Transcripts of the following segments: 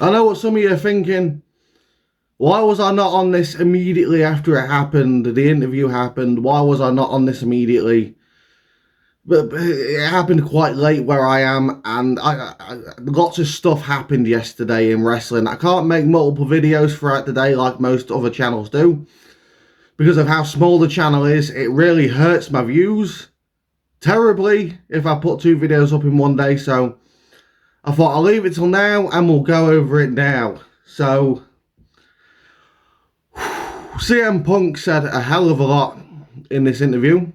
I know what some of you are thinking. Why was I not on this immediately after it happened? The interview happened. Why was I not on this immediately? But it happened quite late where I am, and lots of stuff happened yesterday in wrestling. I can't make multiple videos throughout the day like most other channels do. Because of how small the channel is, it really hurts my views terribly if I put 2 videos up in one day. So I thought I'll leave it till now and we'll go over it now. So CM Punk said a hell of a lot in this interview.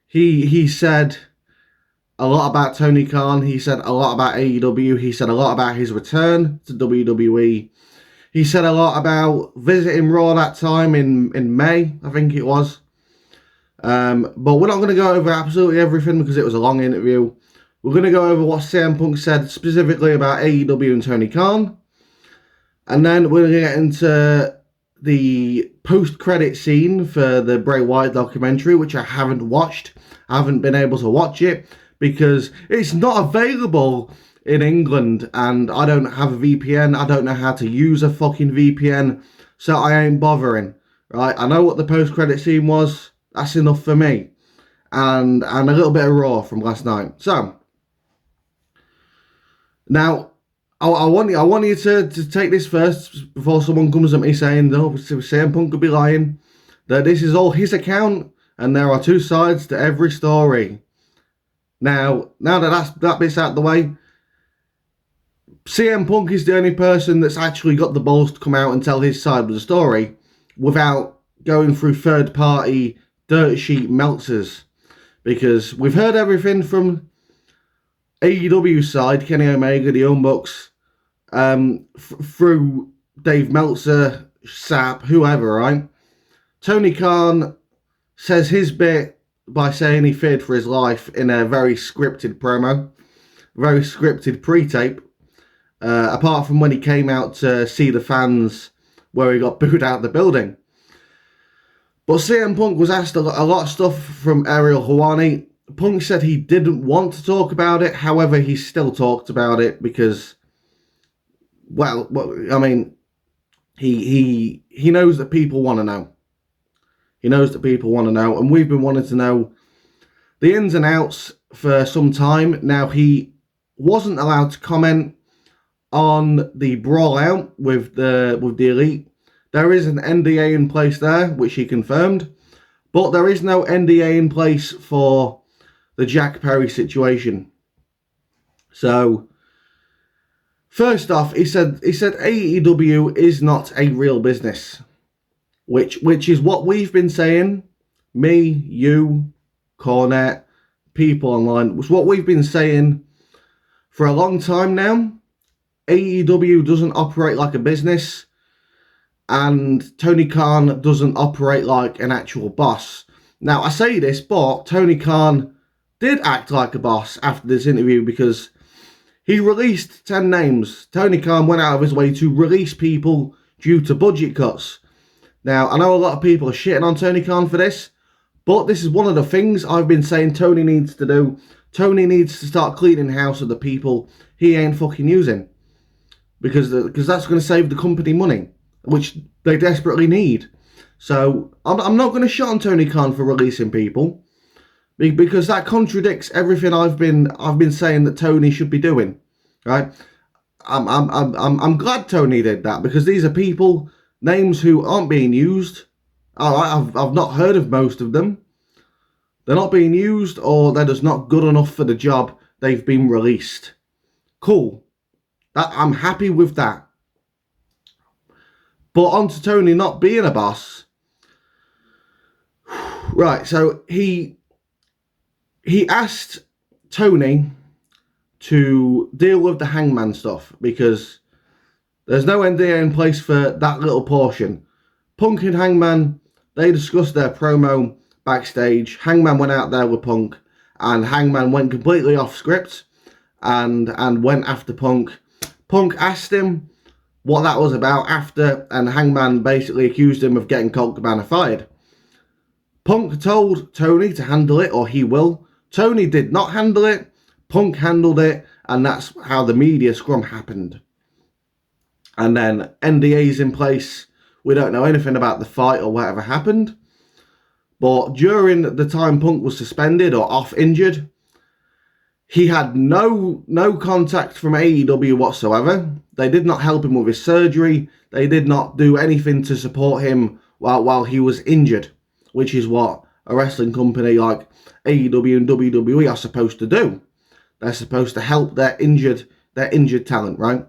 He said a lot about Tony Khan. He said a lot about AEW. He said a lot about his return to WWE. He said a lot about visiting Raw that time in May, I think it was. But we're not going to go over absolutely everything because it was a long interview. We're going to go over what CM Punk said specifically about AEW and Tony Khan. And then we're going to get into the post-credit scene for the Bray Wyatt documentary, which I haven't watched. I haven't been able to watch it because it's not available in England and I don't have a VPN. I don't know how to use a fucking VPN, so I ain't bothering. Right? I know what the post-credit scene was. That's enough for me. And a little bit of Raw from last night. So, now, I want you to take this first before someone comes at me saying, no, CM Punk could be lying. That this is all his account and there are 2 sides to every story. Now that bit's out of the way, CM Punk is the only person that's actually got the balls to come out and tell his side of the story without going through third-party dirt sheet Meltzers. Because we've heard everything from AEW's side, Kenny Omega, the Young Bucks, through Dave Meltzer, Sapp, whoever, right? Tony Khan says his bit by saying he feared for his life in a very scripted promo, very scripted pre-tape, apart from when he came out to see the fans where he got booed out of the building. But CM Punk was asked a lot of stuff from Ariel Helwani. Punk said he didn't want to talk about it, however, he still talked about it because, well, I mean, he knows that people want to know. He knows that people want to know, and we've been wanting to know the ins and outs for some time. Now, he wasn't allowed to comment on the brawl out with the Elite. There is an NDA in place there, which he confirmed, but there is no NDA in place for the Jack Perry situation. So, first off, he said AEW is not a real business, which is what we've been saying, me, you, Cornette, people online, was what we've been saying for a long time now. AEW doesn't operate like a business, and Tony Khan doesn't operate like an actual boss. Now, I say this, but Tony Khan did act like a boss after this interview because he released 10 names. Tony Khan went out of his way to release people due to budget cuts. Now, I know a lot of people are shitting on Tony Khan for this, but this is one of the things I've been saying Tony needs to do. Tony needs to start cleaning house of the people he ain't fucking using. Because that's going to save the company money, which they desperately need. So, I'm not going to shit on Tony Khan for releasing people, because that contradicts everything I've been saying that Tony should be doing, right? I'm glad Tony did that, because these are people, names who aren't being used. I've not heard of most of them. They're not being used, or they're just not good enough for the job they've been released. Cool. I'm happy with that. But on to Tony not being a boss. Right, so he asked Tony to deal with the Hangman stuff because there's no NDA in place for that little portion. Punk and Hangman, they discussed their promo backstage. Hangman went out there with Punk, and Hangman went completely off script and went after Punk. Punk asked him what that was about after, and Hangman basically accused him of getting Colt Cabana fired. Punk told Tony to handle it, or he will. Tony did not handle it. Punk handled it, and that's how the media scrum happened. And then NDA's in place. We don't know anything about the fight or whatever happened. But during the time Punk was suspended or off injured, he had no contact from AEW whatsoever. They did not help him with his surgery. They did not do anything to support him while he was injured, which is what a wrestling company like AEW and WWE are supposed to do. They're supposed to help their injured talent, right?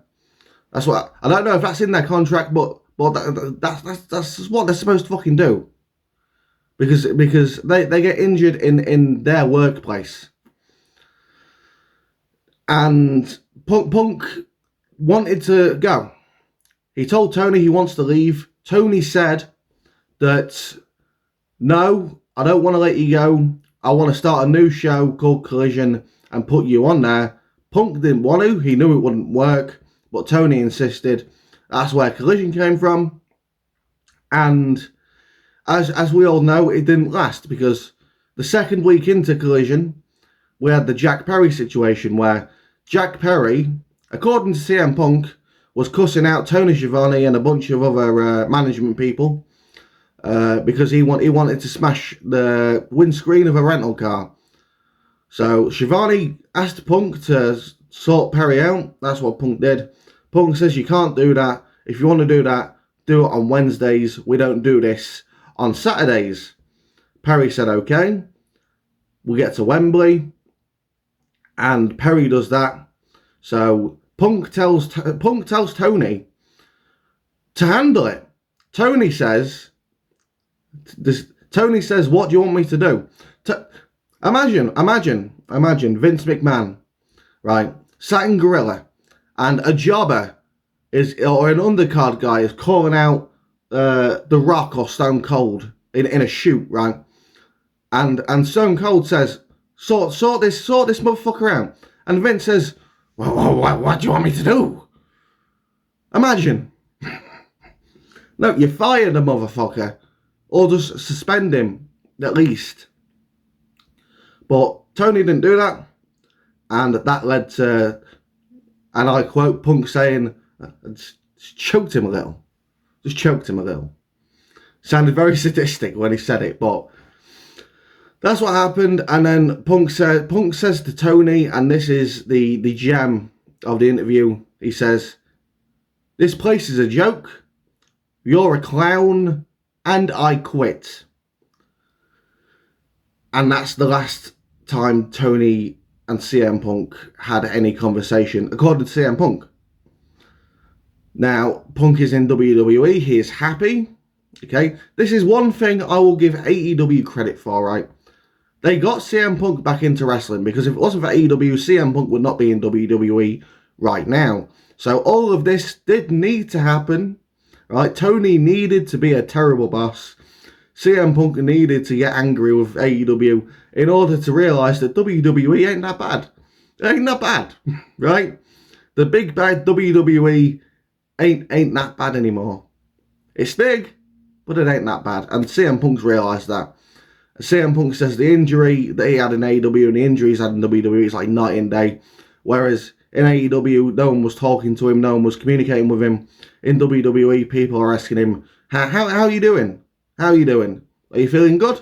That's what, I don't know if that's in their contract, but that's what they're supposed to fucking do. Because they get injured in their workplace. And Punk wanted to go. He told Tony he wants to leave. Tony said that, no, I don't want to let you go. I want to start a new show called Collision and put you on there. Punk didn't want to. He knew it wouldn't work. But Tony insisted. That's where Collision came from. And as we all know, it didn't last, because the second week into Collision, we had the Jack Perry situation where Jack Perry, according to CM Punk, was cussing out Tony Schiavone and a bunch of other management people because he wanted to smash the windscreen of a rental car. So Schiavone asked Punk to sort Perry out. That's what Punk did. Punk says, you can't do that. If you want to do that, do it on Wednesdays. We don't do this on Saturdays. Perry said, okay. We get to Wembley, and Perry does that. So Punk tells Tony to handle it. Tony says, what do you want me to do? Imagine Vince McMahon, right, sat in Gorilla, and a jobber or an undercard guy is calling out The Rock or Stone Cold in a shoot, right? And Stone Cold says, sort this motherfucker out. And Vince says, well, what do you want me to do? Imagine. No, you fire the motherfucker, or just suspend him at least. But Tony didn't do that, and that led to, and I quote Punk saying, just choked him a little. Just choked him a little. Sounded very sadistic when he said it, but that's what happened. And then Punk says to Tony, and this is the gem of the interview, he says, this place is a joke, you're a clown, and I quit. And that's the last time Tony and CM Punk had any conversation, according to CM Punk. Now, Punk is in WWE, he is happy, okay? This is one thing I will give AEW credit for, right? They got CM Punk back into wrestling, because if it wasn't for AEW, CM Punk would not be in WWE right now. So all of this did need to happen, right? Tony needed to be a terrible boss. CM Punk needed to get angry with AEW in order to realise that WWE ain't that bad. It ain't that bad, right? The big bad WWE ain't that bad anymore. It's big, but it ain't that bad. And CM Punk's realised that. CM Punk says the injury that he had in AEW and the injuries he had in WWE is like night and day. Whereas in AEW, no one was talking to him, no one was communicating with him. In WWE, people are asking him, how are you doing? How are you doing? Are you feeling good?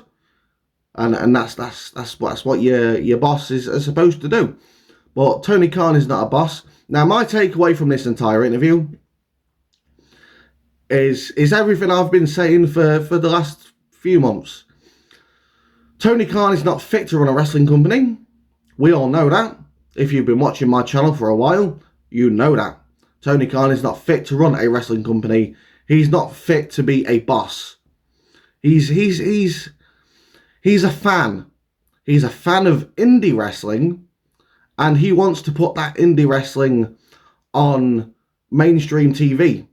And that's what your boss is supposed to do. But Tony Khan is not a boss. Now, my takeaway from this entire interview is everything I've been saying for the last few months. Tony Khan is not fit to run a wrestling company. We all know that. If you've been watching my channel for a while, you know that. Tony Khan is not fit to run a wrestling company. He's not fit to be a boss. He's a fan. He's a fan of indie wrestling, and he wants to put that indie wrestling on mainstream TV.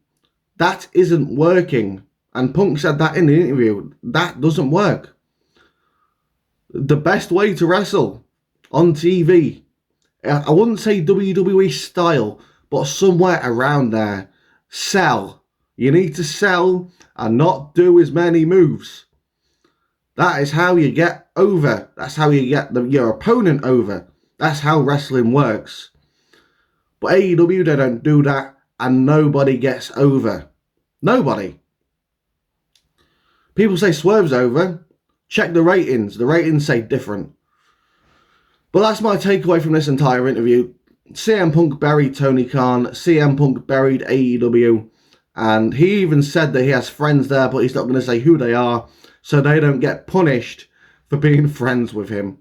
That isn't working. And Punk said that in the interview. That doesn't work. The best way to wrestle on TV, I wouldn't say WWE style, but somewhere around there, sell. You need to sell and not do as many moves. That is how you get over. That's how you get your opponent over. That's how wrestling works. But AEW, they don't do that and nobody gets over. Nobody. People say Swerve's over. Check the ratings. The ratings say different. But that's my takeaway from this entire interview. CM Punk buried Tony Khan. CM Punk buried AEW. And he even said that he has friends there, but he's not going to say who they are, so they don't get punished for being friends with him.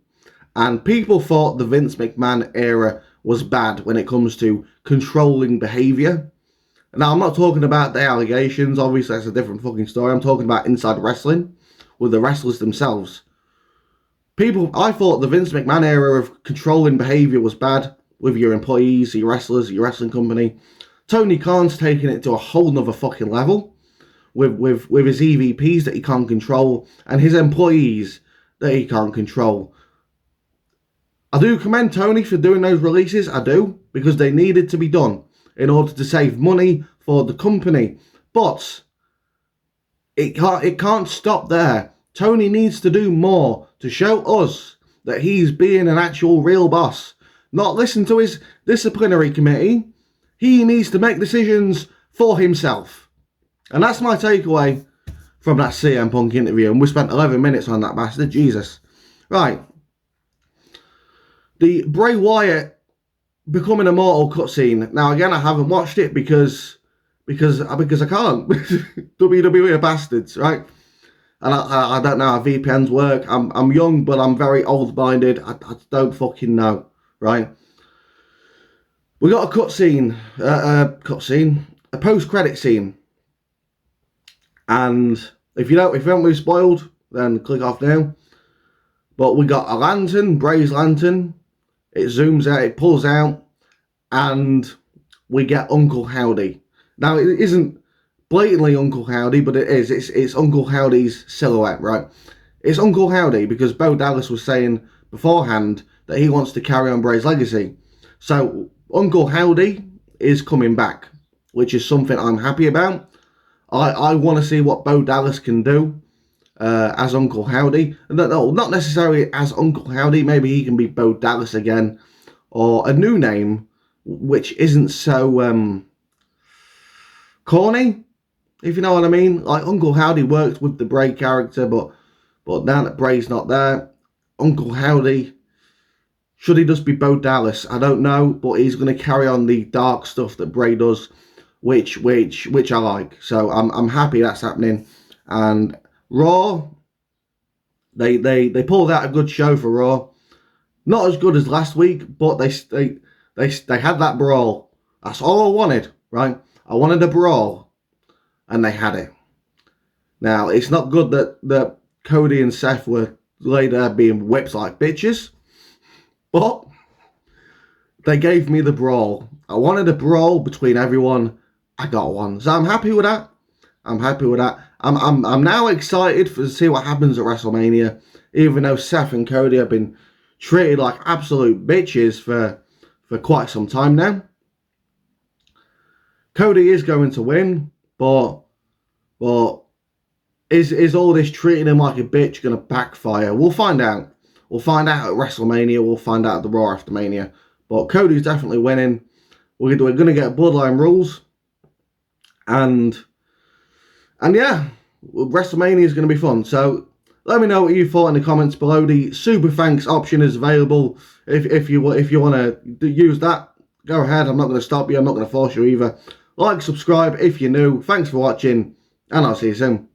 And people thought the Vince McMahon era was bad when it comes to controlling behaviour. Now, I'm not talking about the allegations. Obviously, that's a different fucking story. I'm talking about inside wrestling with the wrestlers themselves. I thought the Vince McMahon era of controlling behaviour was bad with your employees, your wrestlers, your wrestling company. Tony Khan's taking it to a whole nother fucking level with his EVPs that he can't control and his employees that he can't control. I do commend Tony for doing those releases, I do, because they needed to be done in order to save money for the company. But it can't stop there. Tony needs to do more to show us that he's being an actual real boss. Not listen to his disciplinary committee. He needs to make decisions for himself. And that's my takeaway from that CM Punk interview. And we spent 11 minutes on that bastard. Jesus. Right. The Bray Wyatt becoming immortal cutscene. Now, again, I haven't watched it because I can't. WWE are bastards, right? And I don't know how VPNs work. I'm young, but I'm very old-minded. I don't fucking know, right? We got a cutscene, a post-credit scene. And if you haven't been spoiled, then click off now. But we got a lantern, Bray's lantern. It zooms out, it pulls out, and we get Uncle Howdy. Now, it isn't blatantly Uncle Howdy, but it is. It's Uncle Howdy's silhouette, right? It's Uncle Howdy because Bo Dallas was saying beforehand that he wants to carry on Bray's legacy. So, Uncle Howdy is coming back, which is something I'm happy about. I want to see what Bo Dallas can do as Uncle Howdy. No, not necessarily as Uncle Howdy. Maybe he can be Bo Dallas again. Or a new name, which isn't so corny, if you know what I mean. Like, Uncle Howdy worked with the Bray character, but now that Bray's not there, Uncle Howdy, should he just be Bo Dallas? I don't know, but he's going to carry on the dark stuff that Bray does, which I like. So I'm happy that's happening. And Raw, they pulled out a good show for Raw. Not as good as last week, but they had that brawl. That's all I wanted, right? I wanted a brawl, and they had it. Now, it's not good that Cody and Seth were later being whipped like bitches, but they gave me the brawl. I wanted a brawl between everyone. I got one, so I'm happy with that. I'm now excited to see what happens at WrestleMania, even though Seth and Cody have been treated like absolute bitches for quite some time now. Cody is going to win, but is all this treating him like a bitch going to backfire? We'll find out. We'll find out at WrestleMania. We'll find out at the Raw after Mania. But Cody's definitely winning. We're going to get Bloodline rules. And yeah, WrestleMania is going to be fun. So let me know what you thought in the comments below. The super thanks option is available. If you want to use that, go ahead. I'm not going to stop you. I'm not going to force you either. Like, subscribe if you're new. Thanks for watching, and I'll see you soon.